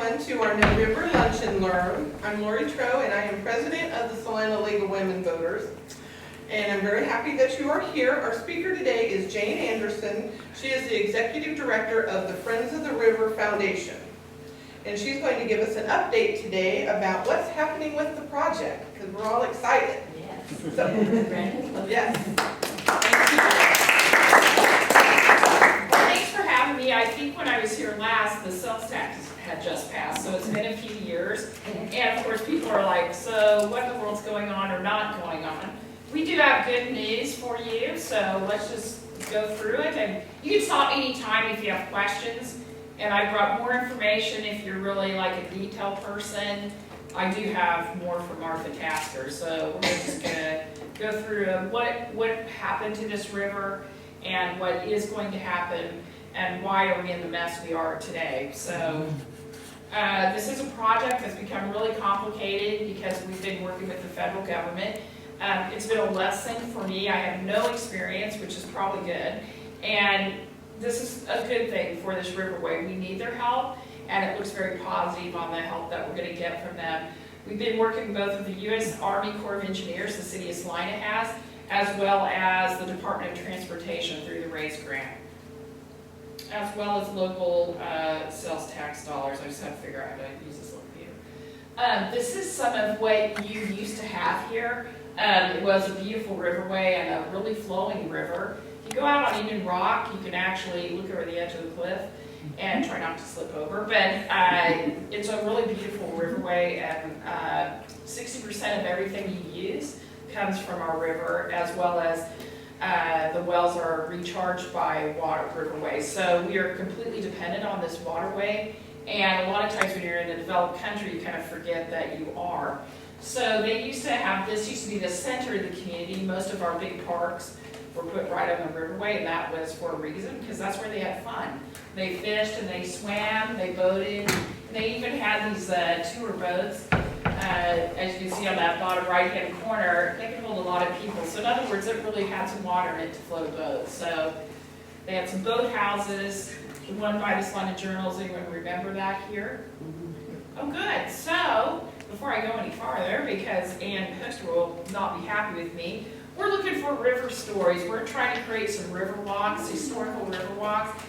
everyone to our November Lunch and Learn. I'm Lori Troe, and I am president of the Salina League of Women Voters. And I'm very happy that you are here. Our speaker today is Jane Anderson. She is the executive director of the Friends of the River Foundation. And she's going to give us an update today about what's happening with the project, because we're all excited. Yes. So, yes. Thank you. Well, thanks for having me. I think when I was here last, the sales tax had just passed, so it's been a few years. And of course, people are like, so what in the world's going on or not going on? We do have good news for you, so let's just go through it. And you can stop anytime if you have questions. And I brought more information if you're really like a detailed person. I do have more from Martha Tasker, so we're just gonna go through what happened to this river and what is going to happen and why are we in the mess we are today. So this is a project that's become really complicated because we've been working with the federal government. It's been a lesson for me. I have no experience, which is probably good. And this is a good thing for this riverway. We need their help, and it looks very positive on the help that we're going to get from them. We've been working both with the U.S. Army Corps of Engineers, the City of Salina has, as well as the Department of Transportation through the RAISE grant, as well as local sales tax dollars. I just have to figure out how to use this little computer. This is some of what you used to have here. It was a beautiful riverway and a really flowing river. If you go out on Indian Rock, you can actually look over the edge of the cliff and try not to slip over. But it's a really beautiful riverway, and 60% of everything you use comes from our river, as well as the wells are recharged by water riverways. So we are completely dependent on this waterway, and a lot of times when you're in a developed country, you kind of forget that you are. So they used to have, this used to be the center of the community. Most of our big parks were put right on the riverway, and that was for a reason, because that's where they had fun. They fished and they swam, they boated, and they even had these tour boats. As you can see on that bottom right-hand corner, they could hold a lot of people. So in other words, it really had some water in it to float boats. So they had some boat houses, the one by the Salina Journals. Anyone remember that here? Oh, good. So before I go any farther, because Ann Hookster will not be happy with me, we're looking for river stories. We're trying to create some river walks, historical river walks.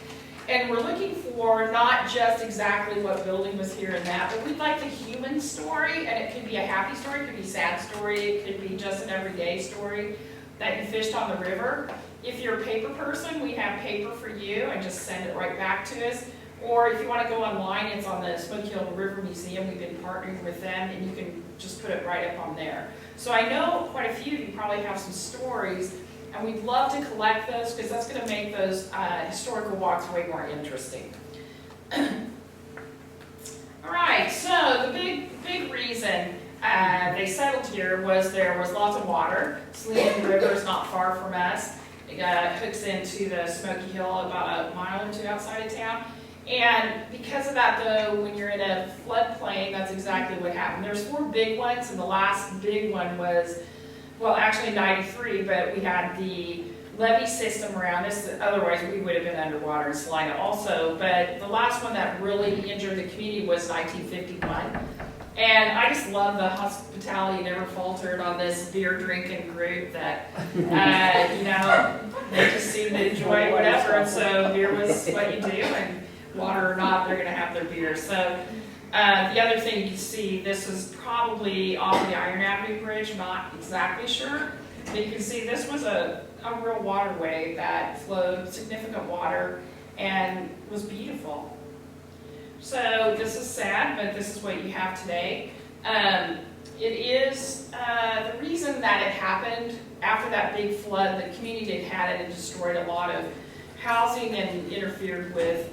And we're looking for not just exactly what building was here and that, but we'd like the human story, and it could be a happy story, it could be a sad story, it could be just an everyday story that you fished on the river. If you're a paper person, we have paper for you, and just send it right back to us. Or if you want to go online, it's on the Smoky Hill River Museum. We've been partnering with them, and you can just put it right up on there. So I know quite a few of you probably have some stories, and we'd love to collect those because that's going to make those historical walks way more interesting. All right, so the big reason they settled here was there was lots of water. Salina River is not far from us. It hooks into the Smoky Hill about a mile or two outside of town. And because of that, though, when you're in a floodplain, that's exactly what happened. There's 4 big ones, and the last big one was, well, actually 93, but we had the levee system around us. Otherwise, we would have been underwater in Salina also. But the last one that really injured the community was 1951. And I just love the hospitality never faltered on this beer drinking group that, they just seem to enjoy whatever. And so beer was what you do, and water or not, they're going to have their beer. So the other thing you can see, this is probably off the Iron Avenue Bridge, not exactly sure. But you can see this was a real waterway that flowed significant water and was beautiful. So this is sad, but this is what you have today. It is the reason that it happened after that big flood. The community had it and destroyed a lot of housing and interfered with,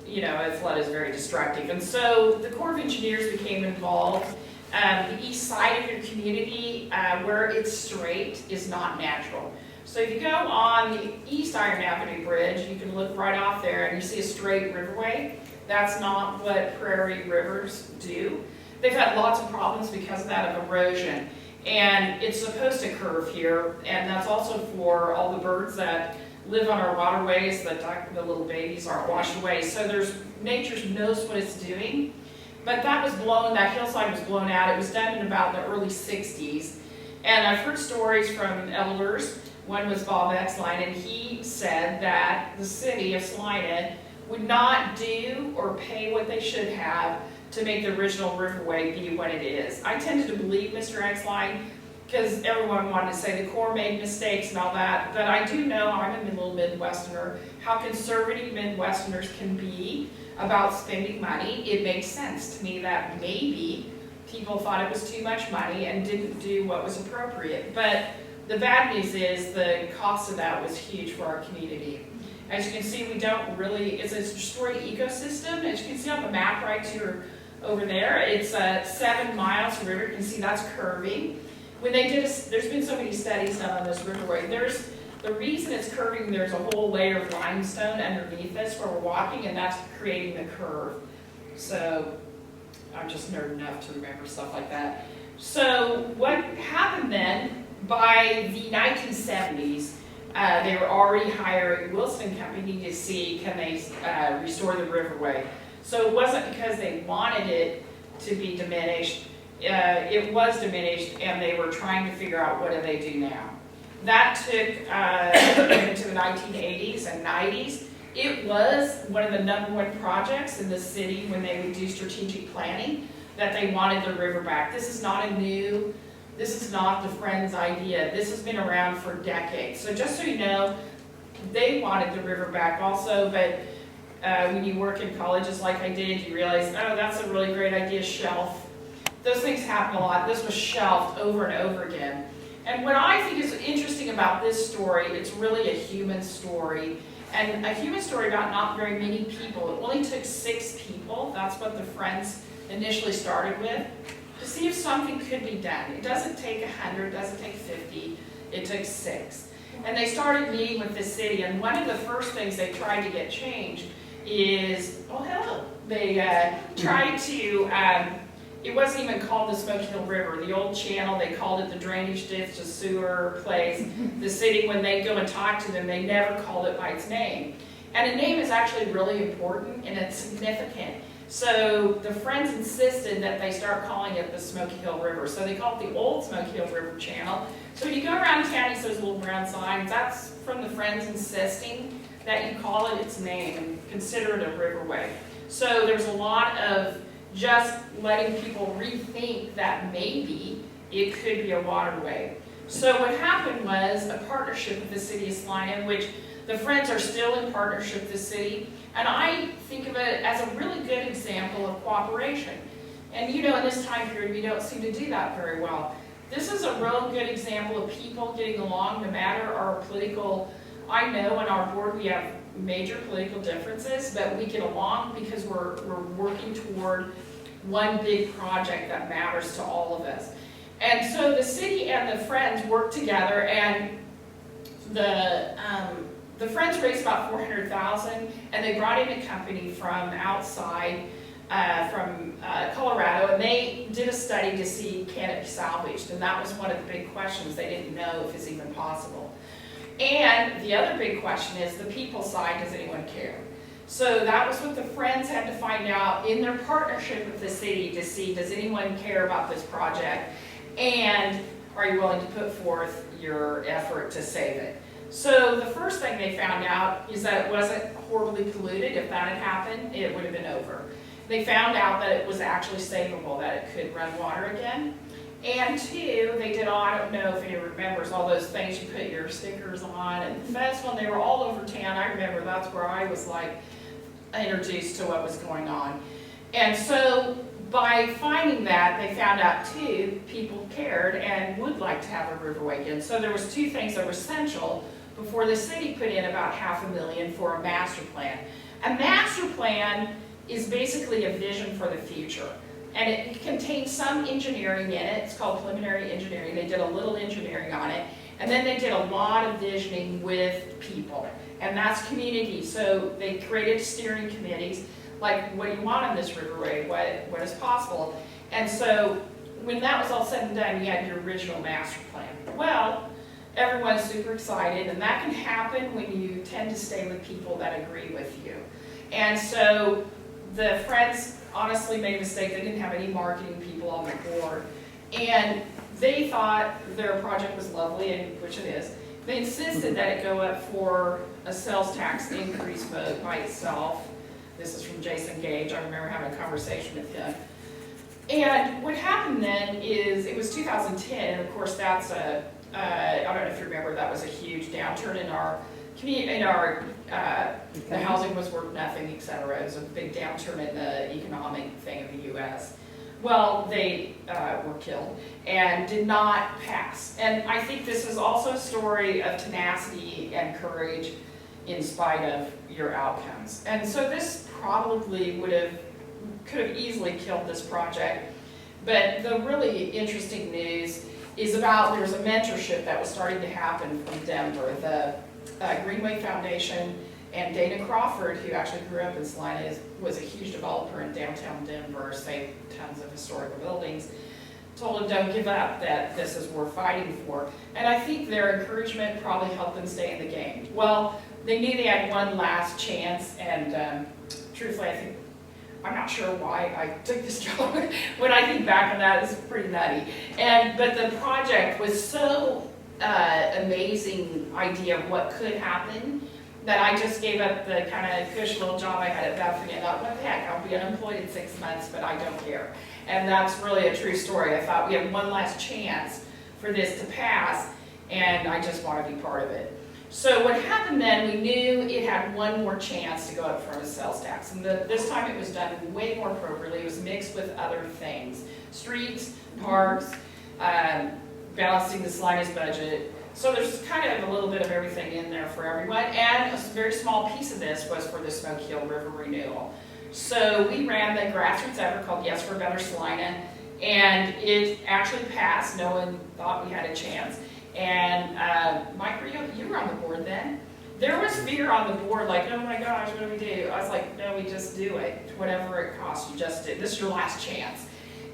a flood is very destructive. And so the Corps of Engineers became involved. The east side of your community, where it's straight, is not natural. So if you go on the East Iron Avenue Bridge, you can look right off there and you see a straight riverway. That's not what prairie rivers do. They've had lots of problems because of that, of erosion. And it's supposed to curve here, and that's also for all the birds that live on our waterways, the little babies aren't washed away. So nature knows what it's doing. But that was blown, that hillside was blown out. It was done in about the early 60s. And I've heard stories from elders. One was Bob Exline, and he said that the city of Salina would not do or pay what they should have to make the original Riverway be what it is. I tended to believe Mr. Exline because everyone wanted to say the Corps made mistakes and all that, but I do know, I'm a little Midwesterner, how conservative Midwesterners can be about spending money. It makes sense to me that maybe people thought it was too much money and didn't do what was appropriate. But the bad news is the cost of that was huge for our community. As you can see, we don't really, it's a destroyed ecosystem. As you can see on the map right here, over there, it's 7 miles of river. You can see that's curving. When they did, there's been so many studies done on this riverway. The reason it's curving, there's a whole layer of limestone underneath this where we're walking, and that's creating the curve. So I'm just nerd enough to remember stuff like that. So what happened then, by the 1970s, they were already hiring Wilson Company to see can they restore the riverway. So it wasn't because they wanted it to be diminished. It was diminished, and they were trying to figure out what do they do now. That took into the 1980s and 90s. It was one of the #1 projects in the city when they would do strategic planning, that they wanted the river back. This is not the Friends idea. This has been around for decades. So just so you know, they wanted the river back also, but when you work in colleges like I did, you realize, oh, that's a really great idea, shelf. Those things happen a lot. This was shelved over and over again. And what I think is interesting about this story, it's really a human story. And a human story about not very many people. It only took 6 people. That's what the Friends initially started with, to see if something could be done. It doesn't take 100, it doesn't take 50, it took 6. And they started meeting with the city, and one of the first things they tried to get changed is, oh hello, they tried to, it wasn't even called the Smoky Hill River. The old channel, they called it the drainage ditch, the sewer place. The city, when they go and talk to them, they never called it by its name. And a name is actually really important, and it's significant. So the Friends insisted that they start calling it the Smoky Hill River. So they call it the old Smoky Hill River channel. So when you go around town, you see those little brown signs. That's from the Friends insisting that you call it its name and consider it a riverway. So there's a lot of just letting people rethink that maybe it could be a waterway. So what happened was a partnership with the City of Salina, in which the Friends are still in partnership with the city, and I think of it as a really good example of cooperation. And you know, in this time period, we don't seem to do that very well. This is a real good example of people getting along no matter our political, I know on our board we have major political differences, but we get along because we're working toward one big project that matters to all of us. And so the city and the Friends work together, and the Friends raised about $400,000, and they brought in a company from outside, from Colorado, and they did a study to see can it be salvaged, and that was one of the big questions. They didn't know if it's even possible. And the other big question is the people side, does anyone care? So that was what the Friends had to find out in their partnership with the city to see, does anyone care about this project? And are you willing to put forth your effort to save it? So the first thing they found out is that it wasn't horribly polluted. If that had happened, it would have been over. They found out that it was actually savable, that it could run water again. And 2, they did, I don't know if anyone remembers all those things you put your stickers on at the festival, and they were all over town. I remember that's where I was like introduced to what was going on. And so by finding that, they found out 2, people cared and would like to have a riverway again. So there was 2 things that were essential before the city put in about $500,000 for a master plan. A master plan is basically a vision for the future. And it contains some engineering in it. It's called preliminary engineering. They did a little engineering on it. And then they did a lot of visioning with people. And that's community. So they created steering committees, like what do you want on this riverway? What is possible? And so when that was all said and done, you had your original master plan. Well, everyone's super excited, and that can happen when you tend to stay with people that agree with you. And so the Friends honestly made a mistake. They didn't have any marketing people on the board. And they thought their project was lovely, and which it is. They insisted that it go up for a sales tax increase vote by itself. This is from Jason Gage. I remember having a conversation with him. And what happened then is, it was 2010, and of course that's I don't know if you remember, that was a huge downturn in our community, the housing was worth nothing, et cetera. It was a big downturn in the economic thing of the US. Well, they were killed and did not pass. And I think this is also a story of tenacity and courage in spite of your outcomes. And so this probably could have easily killed this project. But the really interesting news is there was a mentorship that was starting to happen from Denver. The Greenway Foundation and Dana Crawford, who actually grew up in Salina, was a huge developer in downtown Denver, saved tons of historical buildings, told him don't give up, that this is worth fighting for. And I think their encouragement probably helped them stay in the game. Well, they knew they had one last chance, and truthfully, I'm not sure why I took this job. When I think back on that, it's pretty nutty. But the project was so amazing idea of what could happen that I just gave up the kind of cush little job I had at Bethany and thought, what the heck, I'll be unemployed in 6 months, but I don't care. And that's really a true story. I thought we have one last chance for this to pass, and I just want to be part of it. So what happened then, we knew it had one more chance to go up from a sales tax. And this time it was done way more appropriately. It was mixed with other things. Streets, parks, balancing the Salina's budget. So there's kind of a little bit of everything in there for everyone. And a very small piece of this was for the Smoky Hill River renewal. So we ran the grassroots effort called Yes for a Better Salina. And it actually passed. No one thought we had a chance. And Mike, you were on the board then. There was fear on the board, like, oh my gosh, what do we do? I was like, no, we just do it. Whatever it costs, you just do. This is your last chance.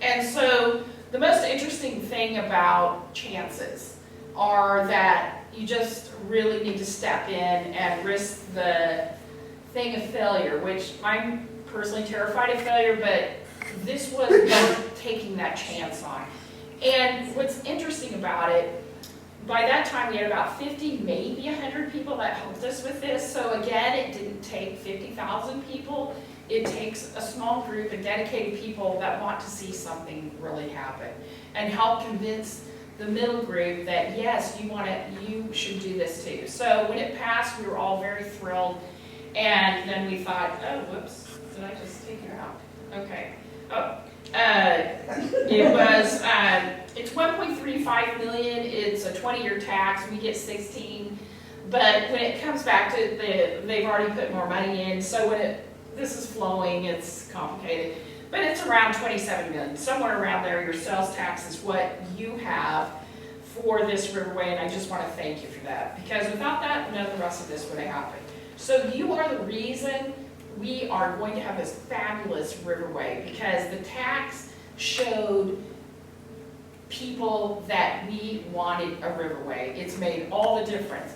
And so the most interesting thing about chances are that you just really need to step in and risk the thing of failure, which I'm personally terrified of failure, but this was worth taking that chance on. And what's interesting about it, by that time we had about 50, maybe 100 people that helped us with this. So again, it didn't take 50,000 people. It takes a small group of dedicated people that want to see something really happen and help convince the middle group that yes, you should do this too. So when it passed, we were all very thrilled. And then we thought, oh, whoops, did I just take it out? Okay. Oh. It was, it's 1.35 million, it's a 20-year tax, we get 16, but when it comes back to they've already put more money in, so when this is flowing, it's complicated, but it's around 27 million, somewhere around there. Your sales tax is what you have for this riverway, and I just want to thank you for that, because without that, none of the rest of this would have happened. So you are the reason we are going to have this fabulous riverway, because the tax showed people that we wanted a riverway. It's made all the difference.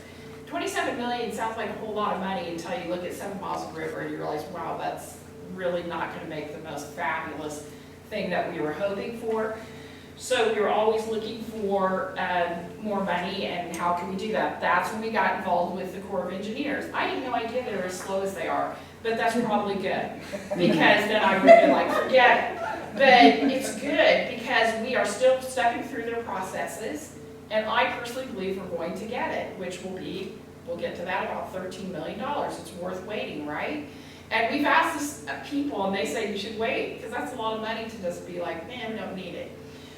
27 million sounds like a whole lot of money until you look at 7 miles of river and you realize, wow, that's really not going to make the most fabulous thing that we were hoping for. So we were always looking for more money, and how can we do that? That's when we got involved with the Corps of Engineers. I had no idea they were as slow as they are, but that's probably good, because then I would be like, forget it. But it's good because we are still stepping through their processes, and I personally believe we're going to get it, which will be, we'll get to that, about $13 million. It's worth waiting, right? And we've asked this people, and they say you should wait, because that's a lot of money to just be like, man, we don't need it.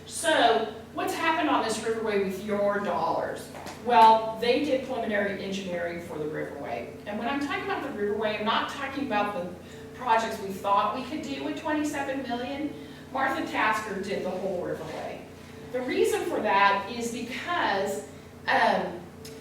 So what's happened on this riverway with your dollars? Well, they did preliminary engineering for the riverway. And when I'm talking about the riverway, I'm not talking about the projects we thought we could do with 27 million. Martha Tasker did the whole riverway. The reason for that is because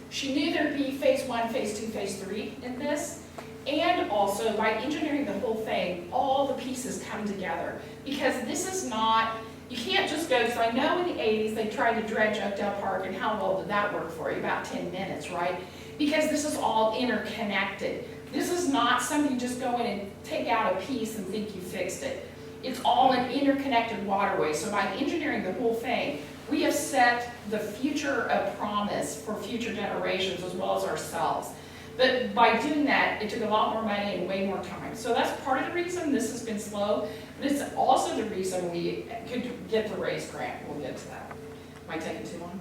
she knew there'd be phase 1, phase 2, phase 3 in this. And also, by engineering the whole thing, all the pieces come together. Because this is not, you can't just go, because I know in the 80s they tried to dredge Oakdale Park, and how well did that work for you? About 10 minutes, right? Because this is all interconnected. This is not something you just go in and take out a piece and think you fixed it. It's all an interconnected waterway. So by engineering the whole thing, we have set the future of promise for future generations as well as ourselves. But by doing that, it took a lot more money and way more time. So that's part of the reason this has been slow, but it's also the reason we could get the RAISE grant. We'll get to that. Am I taking too long?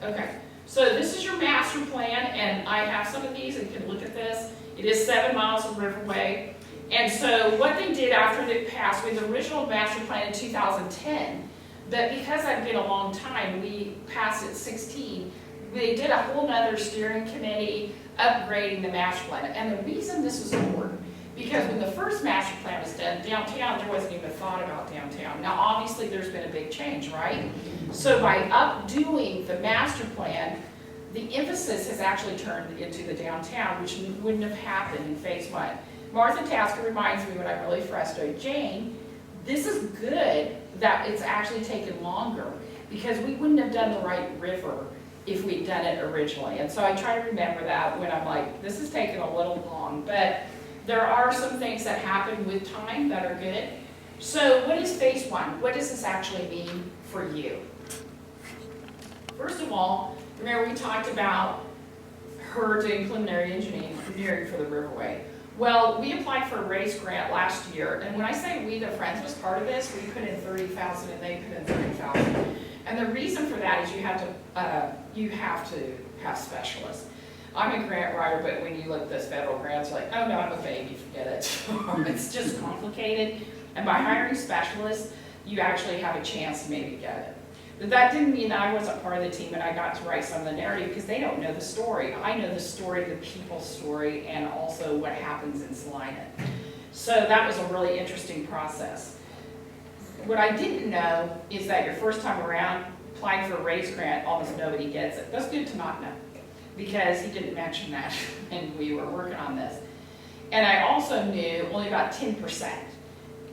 Okay. So this is your master plan, and I have some of these, and you can look at this. It is 7 miles of riverway. And so what they did after they passed, we had the original master plan in 2010, but because I've been a long time, we passed it 16. They did a whole nother steering committee upgrading the master plan. And the reason this was important, because when the first master plan was done, downtown, there wasn't even a thought about downtown. Now, obviously, there's been a big change, right? So by updoing the master plan, the emphasis has actually turned into the downtown, which wouldn't have happened in phase 1. Martha Tasker reminds me when I'm really frustrated, Jane, this is good that it's actually taken longer, because we wouldn't have done the right river if we'd done it originally. And so I try to remember that when I'm like, this is taking a little long, but there are some things that happen with time that are good. So what is phase 1? What does this actually mean for you? First of all, remember we talked about her doing preliminary engineering for the riverway. Well, we applied for a RAISE grant last year, and when I say we, the Friends was part of this, we put in $30,000 and they put in $30,000. And the reason for that is you have to have specialists. I'm a grant writer, but when you look at those federal grants, you're like, oh no, I'm a baby, forget it. It's just complicated. And by hiring specialists, you actually have a chance to maybe get it. But that didn't mean that I wasn't part of the team and I got to write some of the narrative, because they don't know the story. I know the story, the people's story, and also what happens in Salina. So that was a really interesting process. What I didn't know is that your first time around, applying for a RAISE grant, almost nobody gets it. That's good to not know, because he didn't mention that when we were working on this. And I also knew only about 10%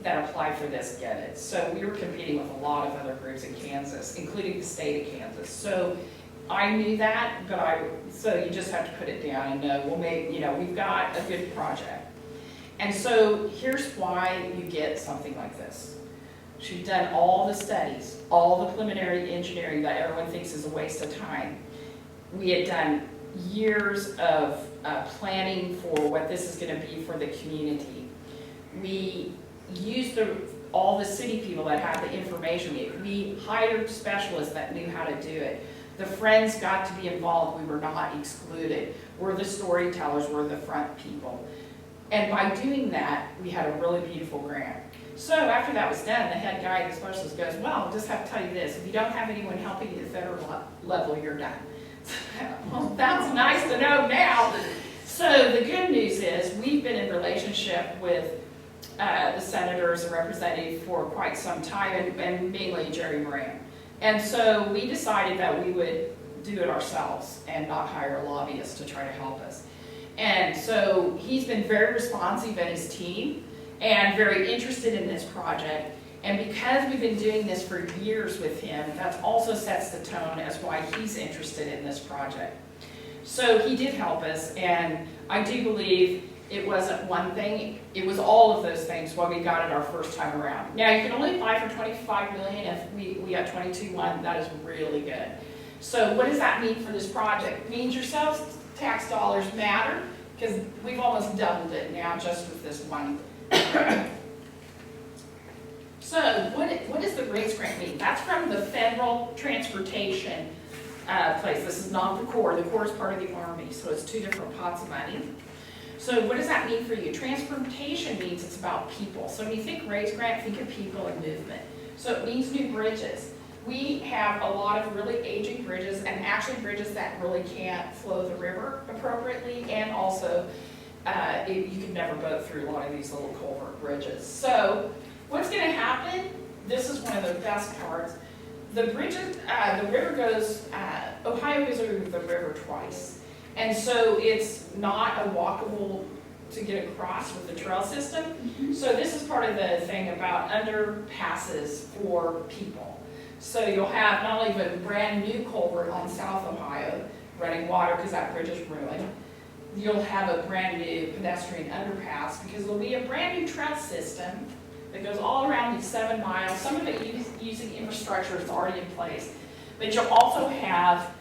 that apply for this get it. So we were competing with a lot of other groups in Kansas, including the state of Kansas. So I knew that, but so you just have to put it down and know, well, maybe, we've got a good project. And so here's why you get something like this. She'd done all the studies, all the preliminary engineering that everyone thinks is a waste of time. We had done years of planning for what this is going to be for the community. We used all the city people that had the information. We hired specialists that knew how to do it. The Friends got to be involved. We were not excluded. We're the storytellers. We're the front people. And by doing that, we had a really beautiful grant. So after that was done, the head guy, the specialist goes, well, I'll just have to tell you this. If you don't have anyone helping you at the federal level, you're done. Well, that's nice to know now. So the good news is we've been in relationship with the senators and representatives for quite some time, and mainly Jerry Moran. And so we decided that we would do it ourselves and not hire a lobbyist to try to help us. And so he's been very responsive, and his team, and very interested in this project. And because we've been doing this for years with him, that also sets the tone as why he's interested in this project. So he did help us, and I do believe it wasn't one thing, it was all of those things why we got it our first time around. Now, you can only apply for $25 million. If we got 22.1, that is really good. So what does that mean for this project? It means your sales tax dollars matter, because we've almost doubled it now just with this one. So what does the RAISE grant mean? That's from the federal transportation place. This is not the Corps. The Corps is part of the Army, so it's two different pots of money. So what does that mean for you? Transportation means it's about people. So when you think RAISE grant, think of people and movement. So it means new bridges. We have a lot of really aging bridges, and actually bridges that really can't flow the river appropriately, and also you can never boat through a lot of these little culvert bridges. So what's going to happen, this is one of the best parts, the bridges, the river goes, Ohio goes over the river twice. And so it's not a walkable to get across with the trail system. Mm-hmm. So this is part of the thing about underpasses for people. So you'll have not only a brand new culvert on South Ohio running water because that bridge is ruined. you'll have a brand new pedestrian underpass because there'll be a brand new trail system that goes all around these 7 miles. Some of it using infrastructure is already in place, but you'll also have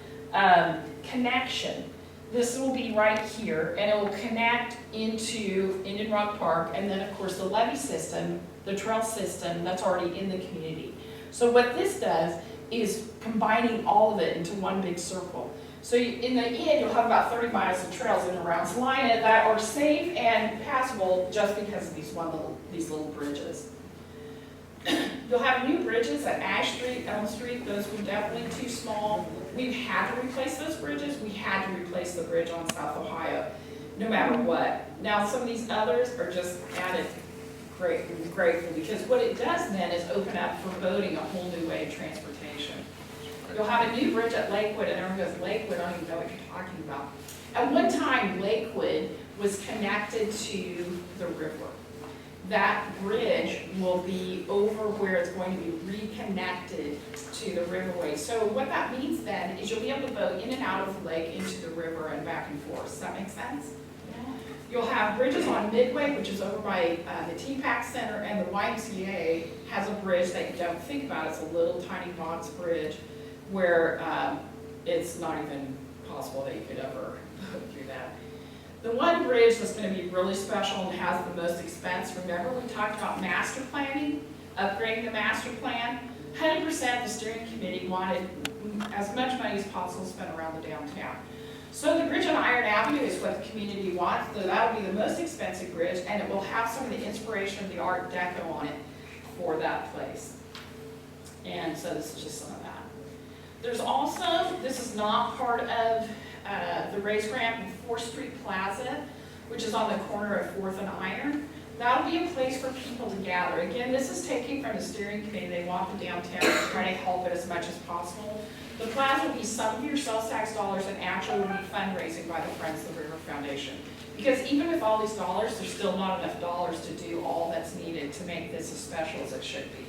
connection. This will be right here, and it will connect into Indian Rock Park, and then of course the levee system, the trail system that's already in the community. So what this does is combining all of it into one big circle. So in the end, you'll have about 30 miles of trails in and around Salina that are safe and passable just because of these little bridges. You'll have new bridges at Ash Street, Elm Street. Those were definitely too small. We've had to replace those bridges. We had to replace the bridge on South Ohio, no matter what. Now, some of these others are just added grateful because what it does then is open up for boating a whole new way of transportation. You'll have a new bridge at Lakewood, and everyone goes, Lakewood, I don't even know what you're talking about. At one time, Lakewood was connected to the river. That bridge will be over where it's going to be reconnected to the riverway. So what that means then is you'll be able to boat in and out of the lake into the river and back and forth. Does that make sense? Yeah. You'll have bridges on Midway, which is over by the TPAC Center, and the YMCA has a bridge that you don't think about. It's a little tiny box bridge where it's not even possible that you could ever go through that. The one bridge that's going to be really special and has the most expense, remember we talked about master planning, upgrading the master plan? 100% the steering committee wanted as much money as possible spent around the downtown. So the bridge on Iron Avenue is what the community wants. So that will be the most expensive bridge, and it will have some of the inspiration of the Art Deco on it for that place. And so this is just some of that. There's also, this is not part of the raise grant, 4th Street Plaza, which is on the corner of 4th and Iron. That'll be a place for people to gather. Again, this is taking from the steering committee. They want the downtown to try to help it as much as possible. The plaza will be some of your sales tax dollars and actually will be fundraising by the Friends of the River Foundation. Because even with all these dollars, there's still not enough dollars to do all that's needed to make this as special as it should be.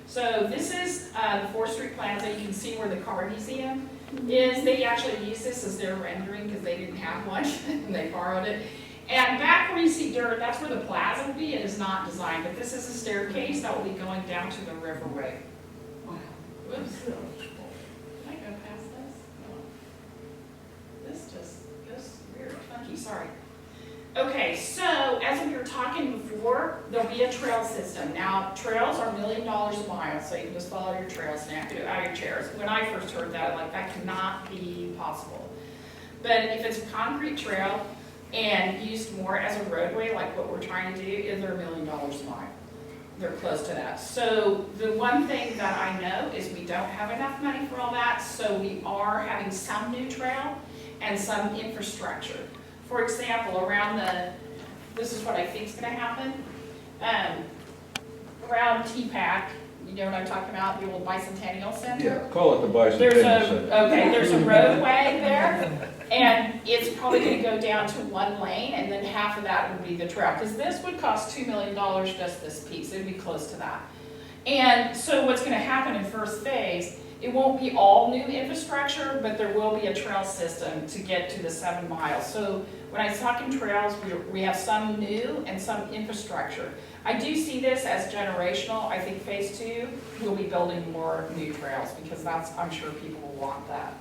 So this is the 4th Street Plaza. You can see where the car museum is. They actually use this as their rendering because they didn't have one and they borrowed it. And back where you see dirt, that's where the plaza will be. It is not designed, but this is a staircase that will be going down to the riverway. Whoops. Did I go past this? No. This just goes weird, funky, sorry. Okay, so as we were talking before, there'll be a trail system. Now, trails are $1 million a mile, so you can just follow your trails and have to do out of your chairs. When I first heard that, I'm like, that cannot be possible. But if it's a concrete trail and used more as a roadway, like what we're trying to do, they're $1 million a mile. They're close to that. So the one thing that I know is we don't have enough money for all that, so we are having some new trail and some infrastructure. For example, around this is what I think is going to happen, around TPAC, you know what I'm talking about, the old Bicentennial Center? Yeah, call it the Bicentennial Center. Okay, there's a roadway there, and it's probably going to go down to 1 lane, and then half of that would be the trail, because this would cost $2 million just this piece. It would be close to that. And so what's going to happen in first phase, it won't be all new infrastructure, but there will be a trail system to get to the 7 miles. So when I was talking trails, we have some new and some infrastructure. I do see this as generational. I think phase 2, we'll be building more new trails because I'm sure people will want that.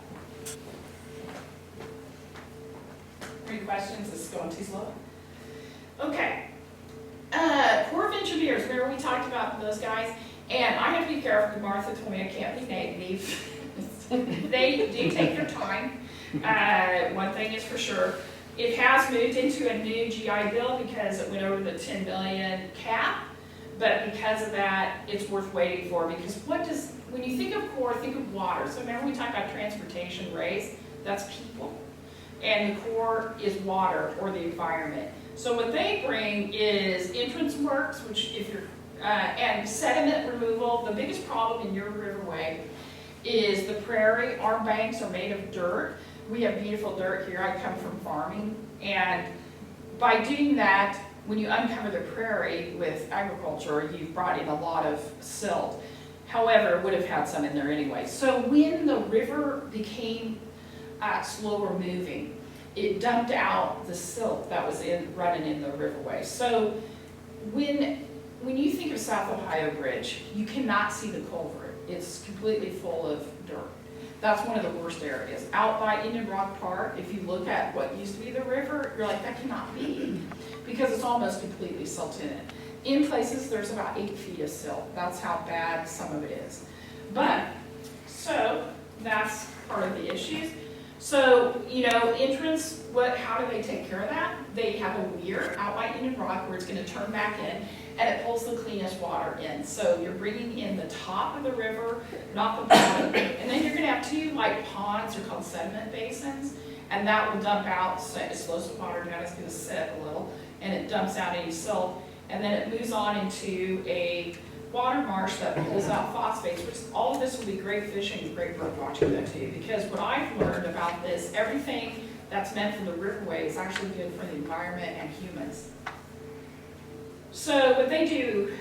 Any questions? This is going too slow. Okay. Corps of Engineers, remember we talked about those guys? And I have to be careful because Martha told me I can't be negative. They do take their time. One thing is for sure. It has moved into a new GI Bill because it went over the $10 billion cap. But because of that, it's worth waiting for because when you think of Corps, think of water. So remember we talked about transportation race? That's people. And the Corps is water or the environment. So what they bring is entrance works, which if you're and sediment removal. The biggest problem in your riverway is the prairie. Our banks are made of dirt. We have beautiful dirt here. I come from farming. And by doing that, when you uncover the prairie with agriculture, you've brought in a lot of silt. However, it would have had some in there anyway. So when the river became slower moving, it dumped out the silt that was running in the riverway. So when you think of South Ohio Bridge, you cannot see the culvert. It's completely full of dirt. That's one of the worst areas. Out by Indian Rock Park, if you look at what used to be the river, you're like, that cannot be, because it's almost completely silted in. In places, there's about 8 feet of silt. That's how bad some of it is. But, so, that's part of the issues. So, entrance, how do they take care of that? They have a weir out by Indian Rock where it's gonna turn back in, and it pulls the cleanest water in. So you're bringing in the top of the river, not the bottom. And then you're gonna have 2 ponds, they're called sediment basins, and that will dump out, so it slows the water down, it's gonna set a little, and it dumps out any silt. And then it moves on into a water marsh that pulls out phosphates, which all of this will be great fishing and great bird watching though too, because what I've learned about this, everything that's meant for the riverway is actually good for the environment and humans. So what they do,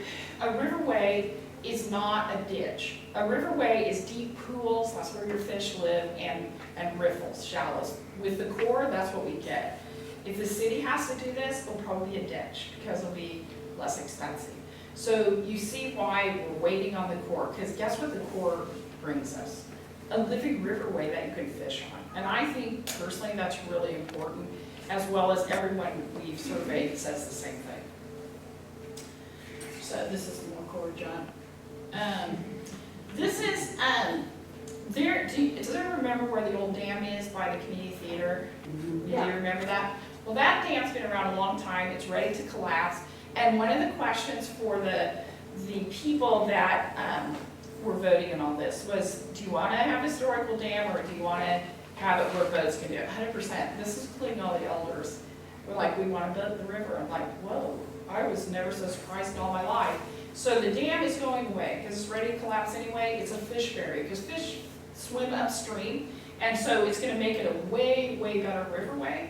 a riverway is not a ditch. A riverway is deep pools, that's where your fish live, and riffles, shallows. With the core, that's what we get. If the city has to do this, it'll probably be a ditch, because it'll be less expensive. So you see why we're waiting on the core, because guess what the core brings us? A living riverway that you can fish on. And I think personally that's really important, as well as everyone we've surveyed says the same thing. So this is more core, John. This is, does everyone remember where the old dam is by the community theater? Yeah. Do you remember that? Well, that dam's been around a long time, it's ready to collapse. And one of the questions for the people that were voting on this was, do you want to have a historical dam, or do you want to have it where boats can do it? 100%. This is including all the elders. We're like, we want to build the river. I'm like, whoa, I was never so surprised in all my life. So the dam is going away because it's ready to collapse anyway. It's a fish barrier because fish swim upstream, and so it's going to make it a way, way better riverway.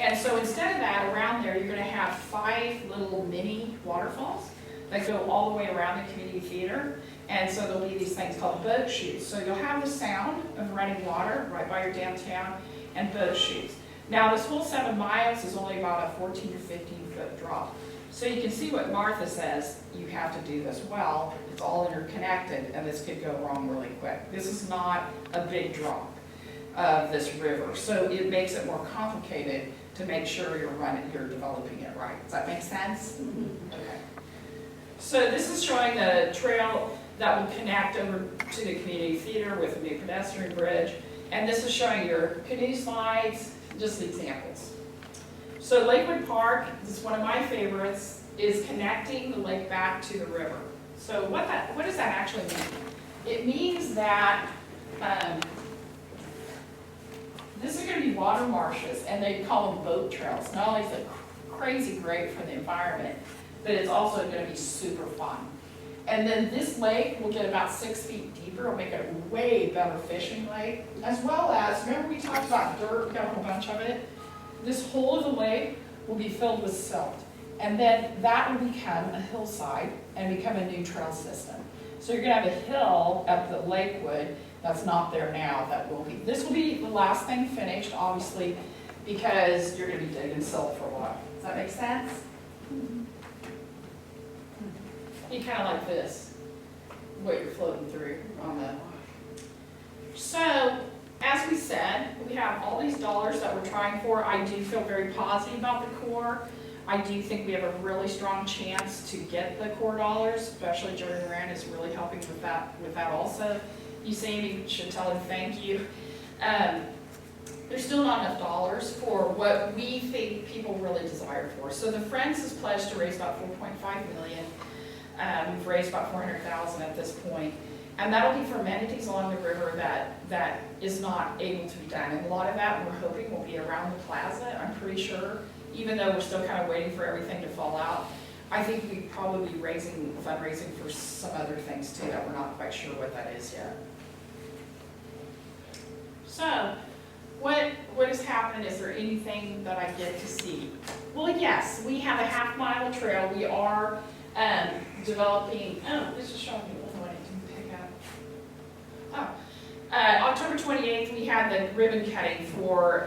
And so instead of that, around there, you're going to have 5 little mini waterfalls that go all the way around the community theater. And so there'll be these things called boat chutes. So you'll have the sound of running water right by your downtown and boat chutes. Now this whole 7 miles is only about a 14 or 15 foot drop. So you can see what Martha says, you have to do this well. It's all interconnected, and this could go wrong really quick. This is not a big drop of this river. So it makes it more complicated to make sure you're developing it right. Does that make sense? Mm-hmm. Okay. So this is showing the trail that will connect over to the community theater with a new pedestrian bridge. And this is showing your canoe slides, just examples. So Lakewood Park, this is one of my favorites, is connecting the lake back to the river. So what does that actually mean? It means that this is going to be water marshes, and they call them boat trails. Not only is it crazy great for the environment, but it's also going to be super fun. And then this lake will get about 6 feet deeper. It'll make it a way better fishing lake, as well as, remember we talked about dirt, we got a whole bunch of it? This whole of the lake will be filled with silt. And then that will become a hillside and become a new trail system. So you're going to have a hill up the Lakewood that's not there now, that will be. This will be the last thing finished, obviously, because you're going to be digging silt for a while. Does that make sense? Be kind of like this, what you're floating through on the. So, as we said, we have all these dollars that we're trying for. I do feel very positive about the core. I do think we have a really strong chance to get the core dollars, especially Jerry Moran is really helping with that also. You say you should tell him thank you. There's still not enough dollars for what we think people really desire for. So the Friends has pledged to raise about $4.5 million. We've raised about $400,000 at this point. And that'll be for amenities along the river that is not able to be done. And a lot of that we're hoping will be around the plaza, I'm pretty sure, even though we're still kind of waiting for everything to fall out. I think we'd probably be fundraising for some other things too that we're not quite sure what that is yet. So, what has happened? Is there anything that I get to see? Well, yes, we have a half-mile trail. We are developing, this is showing me what I didn't pick up. October 28th, we had the ribbon cutting for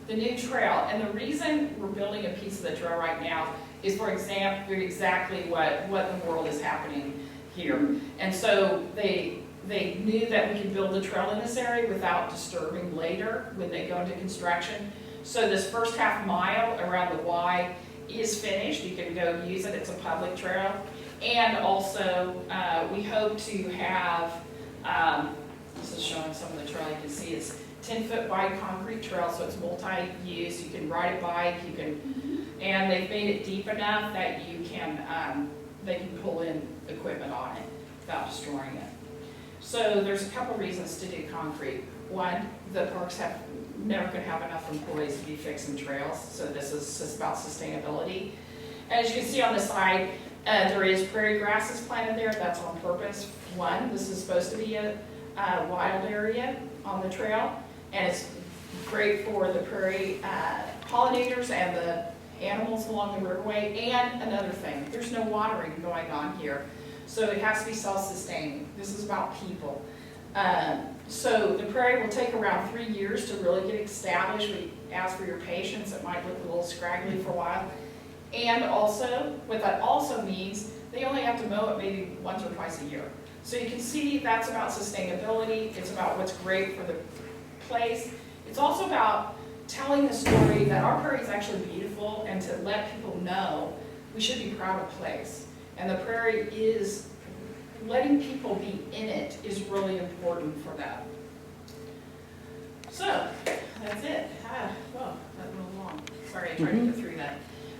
the new trail. And the reason we're building a piece of the trail right now is for exactly what in the world is happening here. And so they knew that we could build the trail in this area without disturbing later when they go into construction. So this first half mile around the Y is finished. You can go use it. It's a public trail. And also, we hope to have, this is showing some of the trail. You can see it's 10-foot wide concrete trail, so it's multi-use. You can ride a bike, and they've made it deep enough that you can, they can pull in equipment on it without destroying it. So there's a couple reasons to do concrete. One, the parks never could have enough employees to be fixing trails, so this is just about sustainability. As you can see on the side, there is prairie grasses planted there. That's on purpose. One, this is supposed to be a wild area on the trail, and it's great for the prairie pollinators and the animals along the riverway. And another thing, there's no watering going on here, so it has to be self-sustaining. This is about people. So the prairie will take around 3 years to really get established. We ask for your patience. It might look a little scraggly for a while. And also, what that also means, they only have to mow it maybe once or twice a year. So you can see that's about sustainability. It's about what's great for the place. It's also about telling the story that our prairie is actually beautiful, and to let people know we should be proud of the place. And the prairie is, letting people be in it is really important for that. So, that's it. Well, that went long. Sorry, I tried to get through that.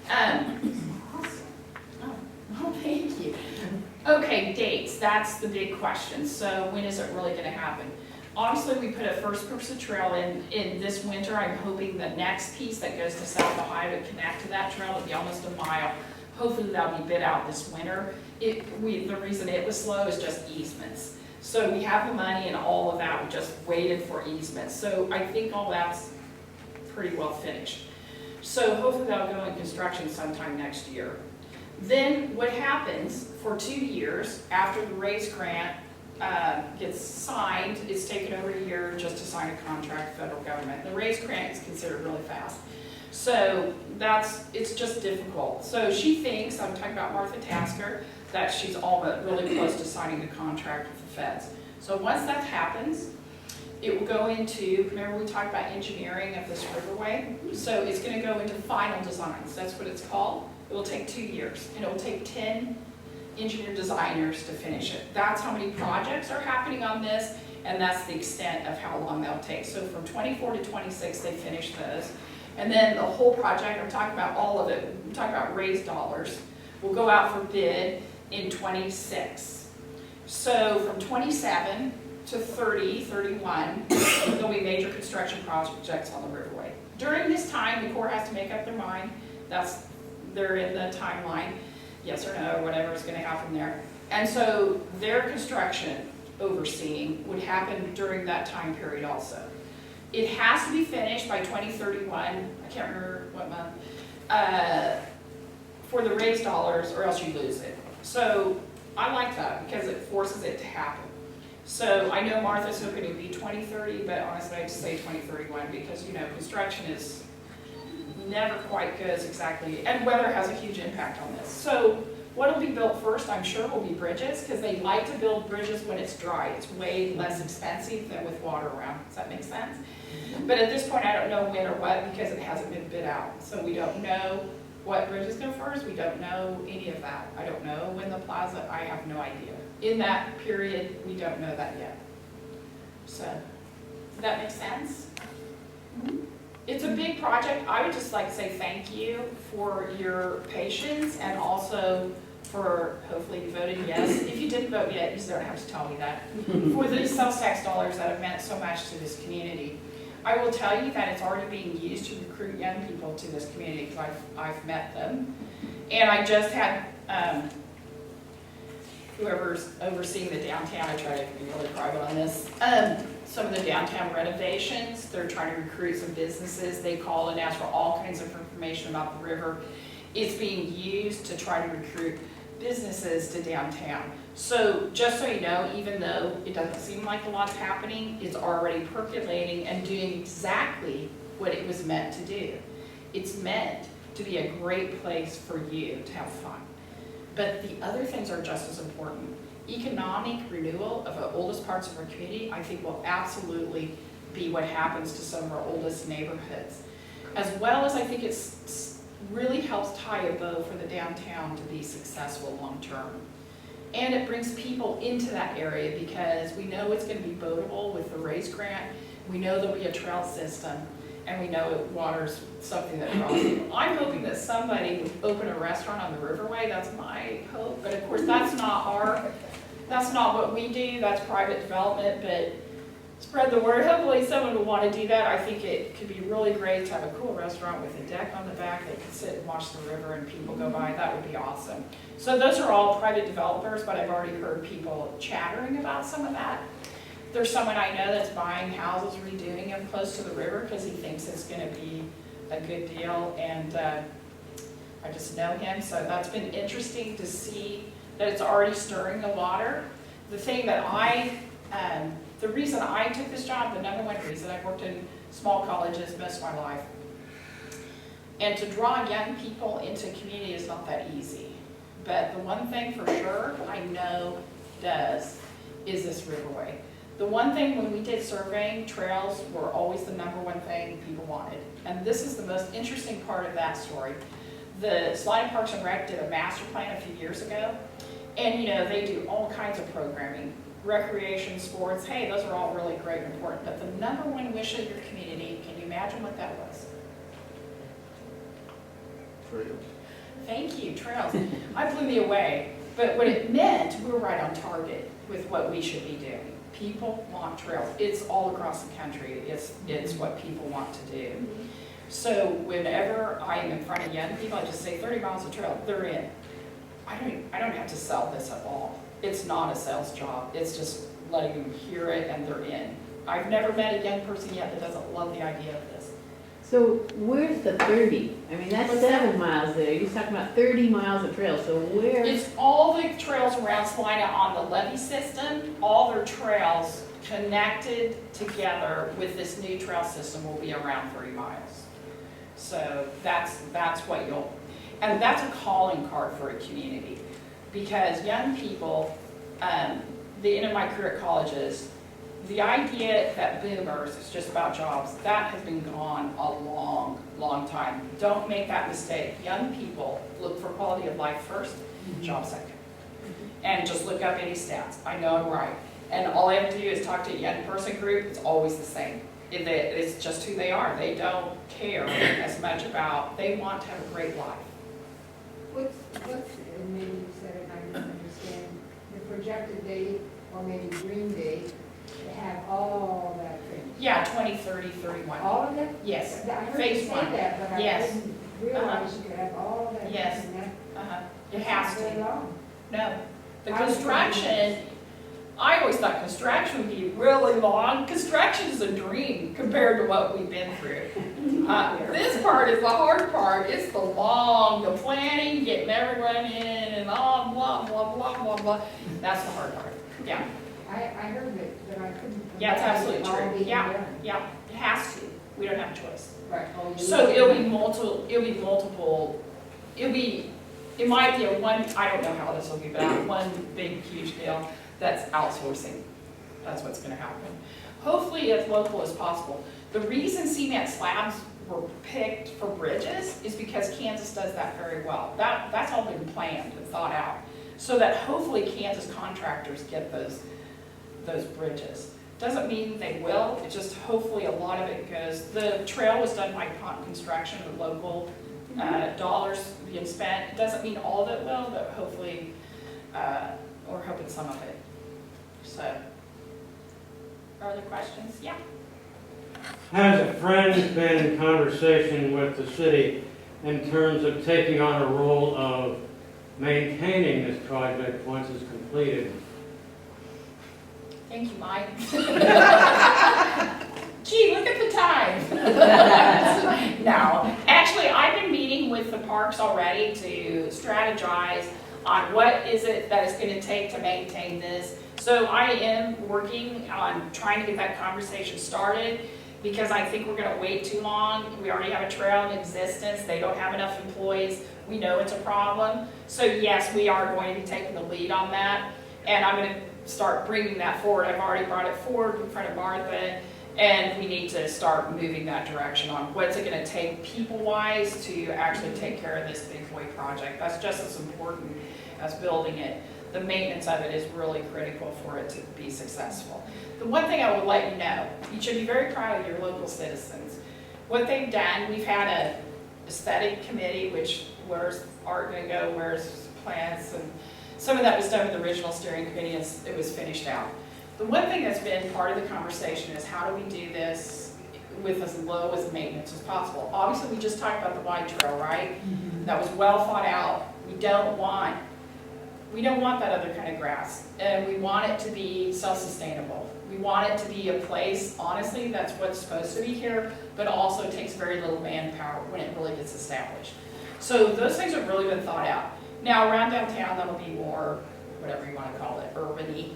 Awesome. Oh, thank you. Okay, dates. That's the big question. So when is it really going to happen? Obviously, we put a first-person trail in this winter. I'm hoping the next piece that goes to South Ohio to connect to that trail will be almost a mile. Hopefully, that'll be bid out this winter. The reason it was slow is just easements. So we have the money and all of that. We just waited for easements. So I think all that's pretty well finished. So hopefully that'll go in construction sometime next year. Then what happens for 2 years after the RAISE grant gets signed, it's taken over a year just to sign a contract with the federal government. The RAISE grant is considered really fast. So it's just difficult. So she thinks, I'm talking about Martha Tasker, that she's almost really close to signing the contract with the feds. So once that happens, it will go into, remember we talked about engineering of this riverway? So it's going to go into final designs. That's what it's called. It will take 2 years, and it will take 10 engineer designers to finish it. That's how many projects are happening on this, and that's the extent of how long they'll take. So from 24 to 26, they finish those. And then the whole project, I'm talking about all of it, I'm talking about RAISE dollars, will go out for bid in 26. So from 27 to 30, 31, there'll be major construction projects on the riverway. During this time, the Corps has to make up their mind. They're in the timeline, yes or no, or whatever is going to happen there. And so their construction overseeing would happen during that time period also. It has to be finished by 2031, I can't remember what month, for the RAISE dollars, or else you lose it. So I like that because it forces it to happen. So I know Martha's hoping it would be 2030, but honestly I just say 2031 because, construction is never quite goes exactly, and weather has a huge impact on this. So what will be built first, I'm sure, will be bridges, because they like to build bridges when it's dry. It's way less expensive than with water around. Does that make sense? But at this point, I don't know when or what, because it hasn't been bid out. So we don't know what bridges go first. We don't know any of that. I don't know when the plaza, I have no idea. In that period, we don't know that yet. So, does that make sense? It's a big project. I would just like to say thank you for your patience, and also for hopefully you voted yes. If you didn't vote yet, you don't have to tell me that. For these sales tax dollars that have meant so much to this community. I will tell you that it's already being used to recruit young people to this community, because I've met them. And I just had whoever's overseeing the downtown, I try to be really private on this, some of the downtown renovations. They're trying to recruit some businesses. They call and ask for all kinds of information about the river. It's being used to try to recruit businesses to downtown. So just so you know, even though it doesn't seem like a lot's happening, it's already percolating and doing exactly what it was meant to do. It's meant to be a great place for you to have fun. But the other things are just as important. Economic renewal of the oldest parts of our community, I think, will absolutely be what happens to some of our oldest neighborhoods. As well as I think it's really helps tie a bow for the downtown to be successful long-term. And it brings people into that area because we know it's going to be boatable with the RAISE grant. We know there'll be a trail system, and we know water's something that draws people. I'm hoping that somebody would open a restaurant on the Riverway. That's my hope. But of course, that's not what we do. That's private development. But spread the word. Hopefully, someone will want to do that. I think it could be really great to have a cool restaurant with a deck on the back that can sit and watch the river and people go by. That would be awesome. So those are all private developers, but I've already heard people chattering about some of that. There's someone I know that's buying houses, redoing them close to the river because he thinks it's going to be a good deal, and I just know him, so that's been interesting to see that it's already stirring the water. The thing that the reason I took this job, the number one reason, I've worked in small colleges most of my life, and to draw young people into a community is not that easy. But the one thing for sure I know does is this riverway. The one thing when we did surveying, trails were always the number one thing people wanted. And this is the most interesting part of that story. The Salina Parks and Rec did a master plan a few years ago. And you know, they do all kinds of programming, recreation, sports. Hey, those are all really great and important. But the number one wish of your community, can you imagine what that was? Trails. Thank you, trails. I blew me away. But what it meant, we were right on target with what we should be doing. People want trails. It's all across the country. It's what people want to do. So whenever I am in front of young people, I just say 30 miles of trail, they're in. I don't have to sell this at all. It's not a sales job. It's just letting them hear it and they're in. I've never met a young person yet that doesn't love the idea of this. So where's the 30? I mean, that's 7 miles there. You're talking about 30 miles of trail, so where? It's all the trails around Salina on the levee system. All their trails connected together with this new trail system will be around 30 miles. So that's what you'll, and that's a calling card for a community. Because young people, the end of my career at colleges, the idea that boomers is just about jobs, that has been gone a long, long time. Don't make that mistake. Young people look for quality of life first, job second. And just look up any stats. I know I'm right. And all I have to do is talk to a young person group, it's always the same. It's just who they are. They don't care as much about, they want to have a great life. What's, and maybe you said it, I didn't understand, the projected date, or maybe dream date, to have all that finished? Yeah, 20, 30, 31. All of it? Yes. I heard you Phase say one. that, but I Yes. didn't realize you could have all of that. Yes. And that- It has that's not very to. long. No. The I was construction, I always thought construction would be really long. Construction is a dream compared to what we've been through. This part is the hard part. It's the planning, getting everyone in and all, blah, blah, blah, blah, blah. That's the hard part. Yeah. I heard that, but I couldn't. Yeah, it's absolutely imagine it all true. being Yeah. done. Yeah, it has to. We don't have a choice. Right. Oh, you So did. it might be a one, I don't know how this will be, but one big, huge deal that's outsourcing. That's what's gonna happen. Hopefully as local as possible. The reason cement slabs were picked for bridges is because Kansas does that very well. That's all been planned and thought out. So that hopefully Kansas contractors get those bridges. Doesn't mean they will, it's just hopefully a lot of it goes. The trail was done by Pont Construction with local dollars being spent. It doesn't mean all of it will, but hopefully, we're hoping some of it. So, are there questions? Yeah. Has a friend been in conversation with the city in terms of taking on a role of maintaining this project once it's completed? Thank you, Mike. Gee, look at the time. No, actually, I've been meeting with the parks already to strategize on what is it that it's going to take to maintain this. So I am working on trying to get that conversation started. because I think we're gonna wait too long. We already have a trail in existence, they don't have enough employees, we know it's a problem. So yes, we are going to be taking the lead on that, and I'm gonna start bringing that forward. I've already brought it forward in front of Martha, and we need to start moving that direction on what's it gonna take people-wise to actually take care of this big boy project. That's just as important as building it. The maintenance of it is really critical for it to be successful. The one thing I will let you know, you should be very proud of your local citizens. What they've done, we've had a aesthetic committee, which where's art gonna go, where's plants, and some of that was done with the original steering committee, and it was finished out. The one thing that's been part of the conversation is how do we do this with as low as maintenance as possible? Obviously, we just talked about the wide trail, right? That was well thought out. We don't want that other kind of grass, and we want it to be self-sustainable. We want it to be a place, honestly, that's what's supposed to be here, but also takes very little manpower when it really gets established. So those things have really been thought out. Now around downtown, that'll be more, whatever you want to call it, urban-y,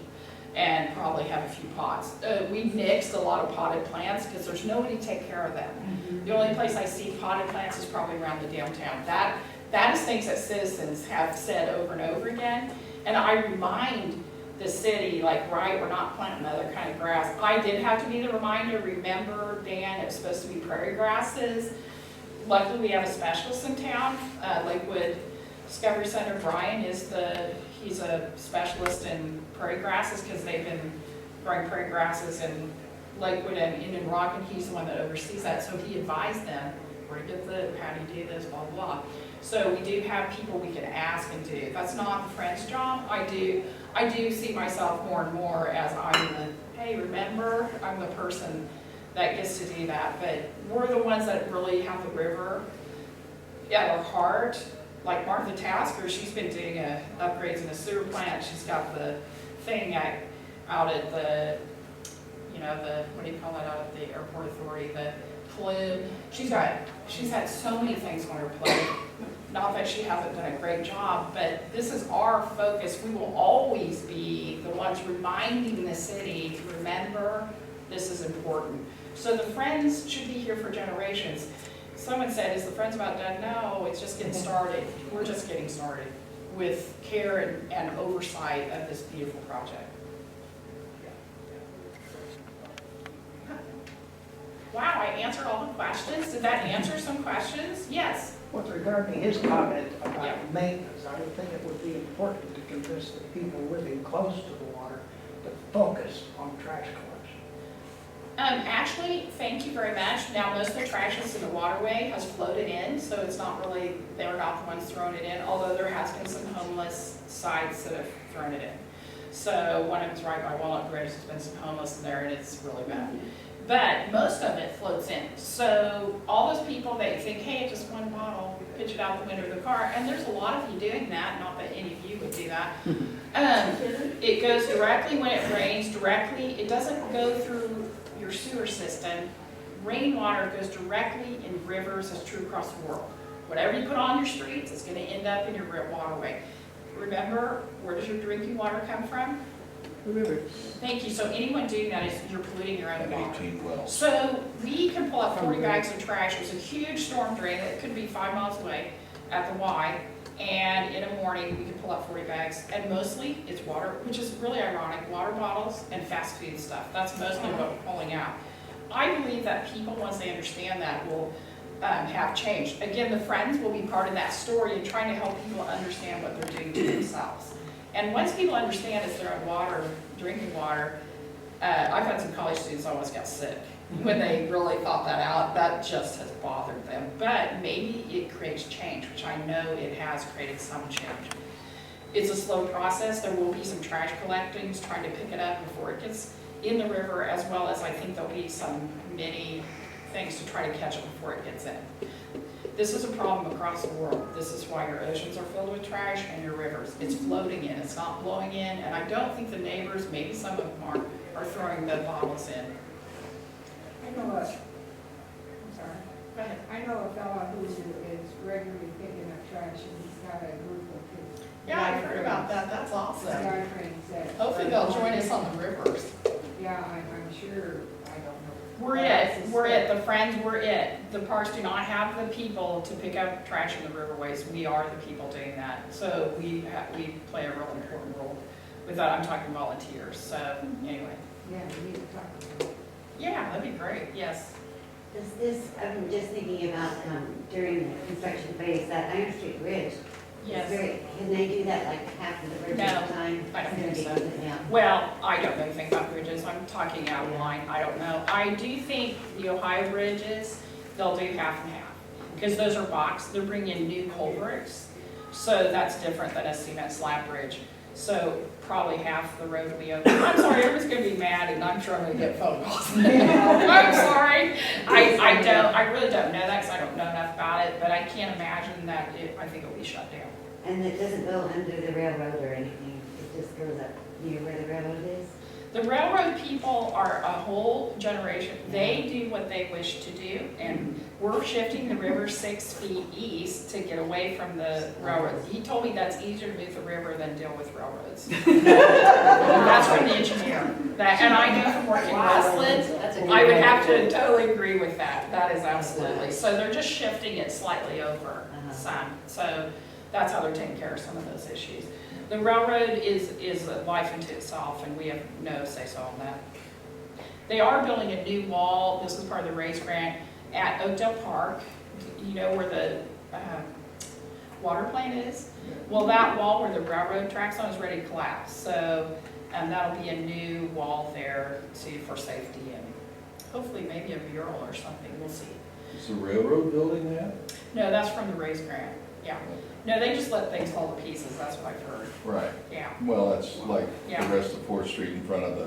and probably have a few pots. We've nixed a lot of potted plants because there's nobody to take care of them. The only place I see potted plants is probably around the downtown. That is things that citizens have said over and over again. And I remind the city, like, right, we're not planting other kind of grass. I did have to be the reminder, remember, Dan, it was supposed to be prairie grasses. Luckily, we have a specialist in town, Lakewood Discovery Center. Brian he's a specialist in prairie grasses because they've been growing prairie grasses in Lakewood and in Rock, and he's the one that oversees that. So he advised them where to get how do you do this, blah, blah, blah. So we do have people we can ask and do. That's not the friend's job. I do see myself more and more as hey, remember, I'm the person that gets to do that. But we're the ones that really have the river at our heart. Like Martha Tasker, she's been doing upgrades in a sewer plant. She's got the thing out at the, what do you call that out at the airport authority, the plume. She's had so many things on her plate. Not that she hasn't done a great job, but this is our focus. We will always be the ones reminding the city to remember this is important. So the Friends should be here for generations. Someone said, is the Friends about done? No, it's just getting started. We're just getting started with care and oversight of this beautiful project. Wow, I answered all the questions. Did that answer some questions? Yes. With regarding his comment Yeah. about maintenance, I would think it would be important to convince the people living close to the water to focus on trash collection. Actually, thank you very much. Now, most of the trash that's in the waterway has floated in, so it's not really, they're not the ones throwing it in, although there has been some homeless sites that have thrown it in. So one of them's right by Walnut Bridge, there's been some homeless in there, and it's really bad. But most of it floats in. So all those people, they think, hey, it's just one bottle, pitch it out the window of the car. And there's a lot of you doing that, not that any of you would do that. It goes directly when it rains, it doesn't go through your sewer system. Rainwater goes directly in rivers, that's true across the world. Whatever you put on your streets, it's gonna end up in your waterway. Remember, where does your drinking water come from? The river. Thank you. So anyone doing that is, you're polluting your own water. 18 wells. So we can pull up 40 bags of trash. There's a huge storm drain that could be 5 miles away at the Y. And in a morning, we can pull up 40 bags. And mostly it's water, which is really ironic, water bottles and fast food stuff. That's mostly what we're pulling out. I believe that people, once they understand that, will have changed. Again, the Friends will be part of that story and trying to help people understand what they're doing to themselves. And once people understand it's their own water, drinking water, I've had some college students almost got sick when they really thought that out. That just has bothered them. But maybe it creates change, which I know it has created some change. It's a slow process. There will be some trash collectings, trying to pick it up before it gets in the river, as well as I think there'll be some mini things to try to catch it before it gets in. This is a problem across the world. This is why your oceans are filled with trash and your rivers. It's floating in, it's not blowing in, and I don't think the neighbors, maybe some of them are throwing the bottles in. I know I'm sorry, go ahead. I know a fellow who is regularly picking up trash, and he's got a group of his. Yeah, I heard about that, that's awesome. Guy friends that. Hopefully they'll join us on the rivers. Yeah, I'm sure, I don't know We're it, the Friends, we're it. The parks do not have the people to pick up trash in the riverways, we are the people doing that. So we play a real important role with that, I'm talking volunteers, so anyway. Yeah, we need to talk about it. Yeah, that'd be great, yes. I'm just thinking about during the construction phase, that Iron Street Bridge. Yes. Can they do that like half of the bridge at a time? I don't It's think gonna so. be- yeah. Well, I don't know anything about bridges, I'm talking out of line, I don't know. I do think the Ohio bridges, they'll do half and half, because those are boxed, they're bringing new culverts, so that's different than a cement slab bridge. So probably half the road will be open. I'm sorry, everyone's gonna be mad, and I'm sure I'm gonna get phone calls. I'm sorry, I really don't know that, because I don't know enough about it, but I can't imagine that I think it'll be shut down. And it doesn't go under the railroad or anything, it just goes up near where the railroad is? The railroad people are a whole generation. They do what they wish to do, and we're shifting the river 6 feet east to get away from the railroad. He told me that's easier to move the river than deal with railroads. That's from the engineer. And I know from working in Westland, I would have to totally agree with that. That is absolutely. So they're just shifting it slightly over some. So that's how they're taking care of some of those issues. The railroad is a life unto itself, and we have no say-so on that. They are building a new wall, this is part of the RAISE grant, at Oakdale Park, you know where the water plant is? Well, that wall where the railroad tracks on is ready to collapse, so that'll be a new wall there for safety and hopefully maybe a mural or something, we'll see. Is the railroad building that? No, that's from the RAISE grant, yeah. No, they just let things fall to pieces, that's what I've heard, Right. yeah. Well, that's like Yeah. the rest of 4th Street in front of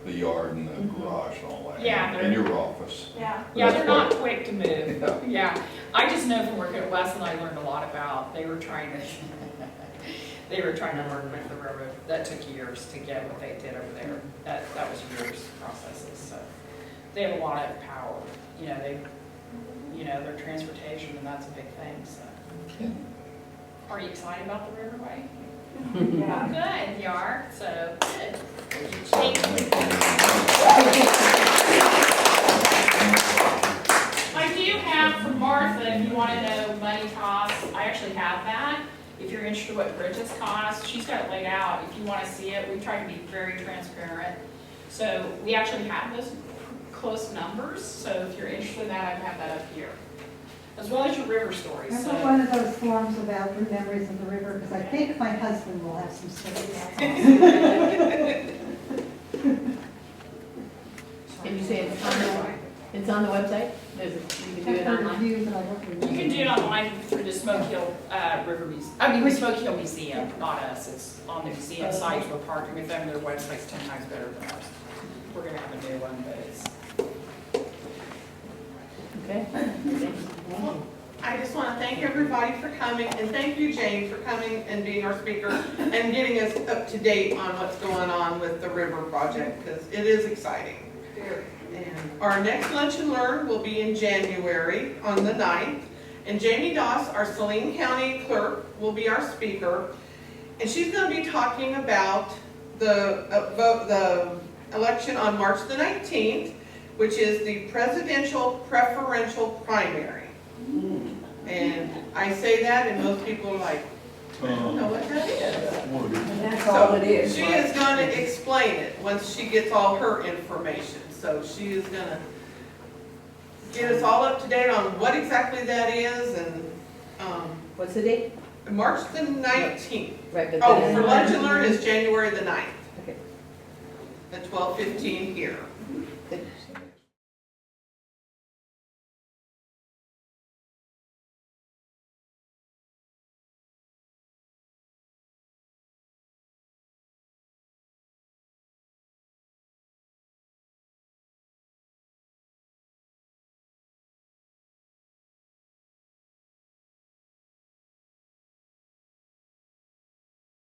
the yard and the garage and all that. Yeah, And your office. Yeah, That's they're not what- quick to move. Yeah. Yeah, I just know from working at Westland, I learned a lot about, they were trying to, they were trying to work with the railroad. That took years to get what they did over there. That was years processes, so. They have a lot of power, their transportation, and that's a big thing, so. Are you excited about the Riverway? Yeah. Good, you are, so good. I do have from Martha, if you want to know money costs, I actually have that. If you're interested in what bridges cost, she's got it laid out. If you want to see it, we try to be very transparent. So we actually have those close numbers, so if you're interested in that, I have that up here. As well as your river stories. I So. put one of those forms about your memories of the river, because I think my husband will have some stories. Can you say it's on the website? You can do it online? Reviews, and I don't remember. You can do it online through the Smoke Hill the Smoke Hill Museum, not us. It's on the museum site. We're partnering with them. Their website's 10 times better than ours. We're gonna have a new one, but it's. Okay. I just want to thank everybody for coming, and thank you, Jane, for coming and being our speaker and getting us up to date on what's going on with the river project, because it is exciting. And our next Lunch and Learn will be in January on the 9th, and Jamie Doss, our Saline County clerk, will be our speaker, and she's going to be talking about the election on March the 19th, which is the presidential preferential primary. And I say that, and most people are like, I don't know what that is. And that's all it is. She is going to explain it once she gets all her information. So she is going to get us all up to date on what exactly that is, and What's the date? March the 19th. Right, but Oh, then- for Lunch and Learn is January the 9th Okay. at 12:15 here.